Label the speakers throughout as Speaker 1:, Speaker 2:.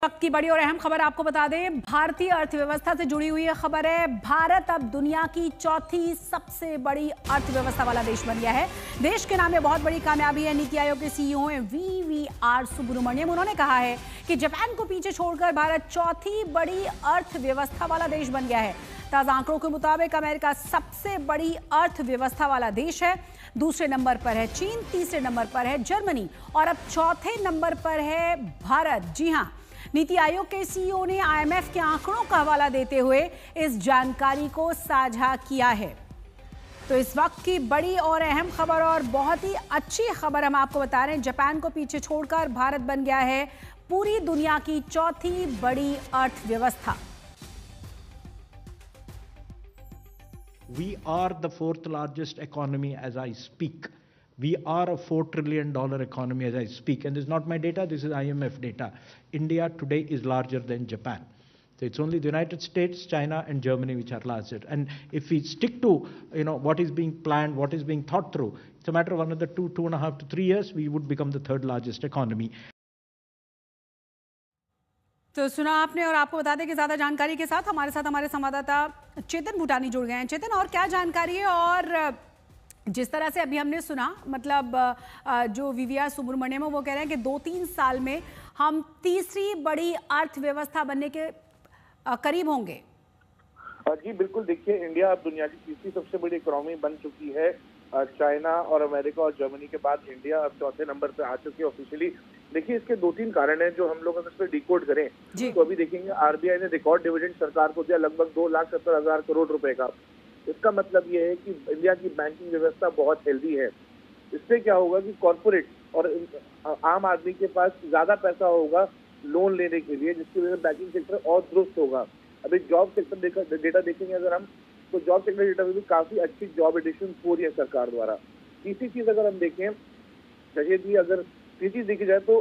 Speaker 1: वक्त की बड़ी और अहम खबर आपको बता दें, भारतीय अर्थव्यवस्था से जुड़ी हुई खबर है। भारत अब दुनिया की चौथी सबसे बड़ी अर्थव्यवस्था वाला देश बन गया है। देश के नाम में बहुत बड़ी कामयाबी है। नीति आयोग के सीईओ हैं वी.वी.आर. सुब्रमण्यम। उन्होंने कहा है कि जापान को पीछे छोड़कर भारत चौथी बड़ी अर्थव्यवस्था वाला देश बन गया है। ताजा आंकड़ों के मुताबिक अमेरिका सबसे बड़ी अर्थव्यवस्था वाला देश है। दूसरे नंबर पर है चीन, तीसरे नंबर पर है जर्मनी और अब चौथे नंबर पर है भारत। जी हां, नीति आयोग के सीईओ ने आईएमएफ के आंकड़ों का हवाला देते हुए इस जानकारी को साझा किया है। तो इस वक्त की बड़ी और अहम खबर और बहुत ही अच्छी खबर हम आपको बता रहे हैं। जापान को पीछे छोड़कर भारत बन गया है पूरी दुनिया की चौथी बड़ी अर्थव्यवस्था।
Speaker 2: We are the fourth largest economy as I speak. We are a $4 trillion economy as I speak. And this is not my data, this is IMF data. India today is larger than Japan. So it's only the United States, China and Germany which are larger. And if we stick to what is being planned, what is being thought through, it's a matter of another 2.5 to 3 years, we would become the third largest economy.
Speaker 1: तो सुना आपने, और आपको बता दें कि ज्यादा जानकारी के साथ हमारे संवाददाता चेतन भूटानी जुड़ गए हैं। चेतन, और क्या जानकारी है? और जिस तरह से अभी हमने सुना, मतलब जो वी.वी.आर. सुब्रमण्यम वो कह रहे हैं कि 2-3 साल में हम तीसरी बड़ी अर्थव्यवस्था बनने के करीब होंगे।
Speaker 3: जी बिल्कुल, देखिए इंडिया अब दुनिया की तीसरी सबसे बड़ी इकोनॉमी बन चुकी है। चाइना और अमेरिका और जर्मनी के बाद इंडिया अब चौथे नंबर पे आ चुकी है ऑफिशियली। देखिए इसके 2-3 कारण हैं जो हम लोग अगर इस पर डिकोड करें तो अभी देखेंगे आरबीआई ने रिकॉर्ड डिविडेंड सरकार को दिया, लगभग 2,70,000 करोड़ रुपए का। इसका मतलब ये है कि इंडिया की बैंकिंग व्यवस्था बहुत हेल्दी है। इससे क्या होगा कि कॉर्पोरेट और आम आदमी के पास ज्यादा पैसा होगा लोन लेने के लिए, जिसकी वजह से बैंकिंग सेक्टर और दुरुस्त होगा। अभी जॉब सेक्टर डेटा देखेंगे अगर हम, तो जॉब सेक्टर डेटा में भी काफी अच्छी जॉब एडिशन हो रही है सरकार द्वारा। तीसरी चीज अगर हम देखें, चाहिए जी अगर तीसरी चीज देखी जाए तो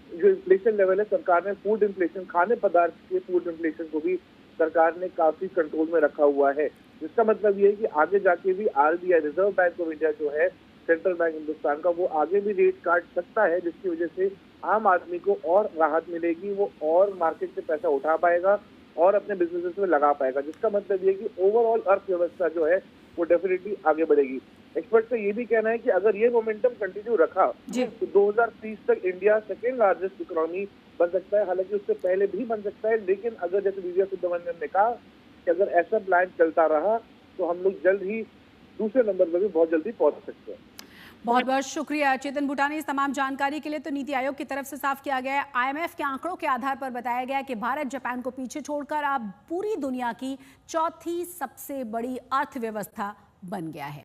Speaker 3: जो इन्फ्लेशन लेवल है, सरकार ने फूड इन्फ्लेशन, खाने पदार्थ के फूड इन्फ्लेशन को भी सरकार ने काफी कंट्रोल में रखा हुआ है। जिसका मतलब ये है कि आगे जाके भी RBI, reserve bank of India जो है, सेंट्रल बैंक हिंदुस्तान का, वो आगे भी रेट काट सकता है, जिसकी वजह से आम आदमी को और राहत मिलेगी। वो और मार्केट से पैसा उठा पाएगा और अपने बिजनेसेस में लगा पाएगा। जिसका मतलब ये कि ओवरऑल अर्थव्यवस्था जो है वो डेफिनेटली आगे बढ़ेगी। एक्सपर्ट का ये भी कहना है कि अगर ये मोमेंटम कंटिन्यू रखा तो 2030 तक इंडिया सेकेंड लार्जेस्ट इकोनॉमी बन सकता है। हालांकि उससे पहले भी बन सकता है, लेकिन अगर जैसे वी.वी.आर. सुब्रमण्यम ने कहा कि अगर ऐसा प्लान चलता रहा तो हम लोग जल्द ही दूसरे नंबर पर भी बहुत जल्दी पहुंच सकते हैं।
Speaker 1: बहुत बहुत शुक्रिया चेतन भूटानी इस तमाम जानकारी के लिए। तो नीति आयोग की तरफ से साफ किया गया है, आईएमएफ के आंकड़ों के आधार पर बताया गया है कि भारत जापान को पीछे छोड़कर अब पूरी दुनिया की चौथी सबसे बड़ी अर्थव्यवस्था बन गया है।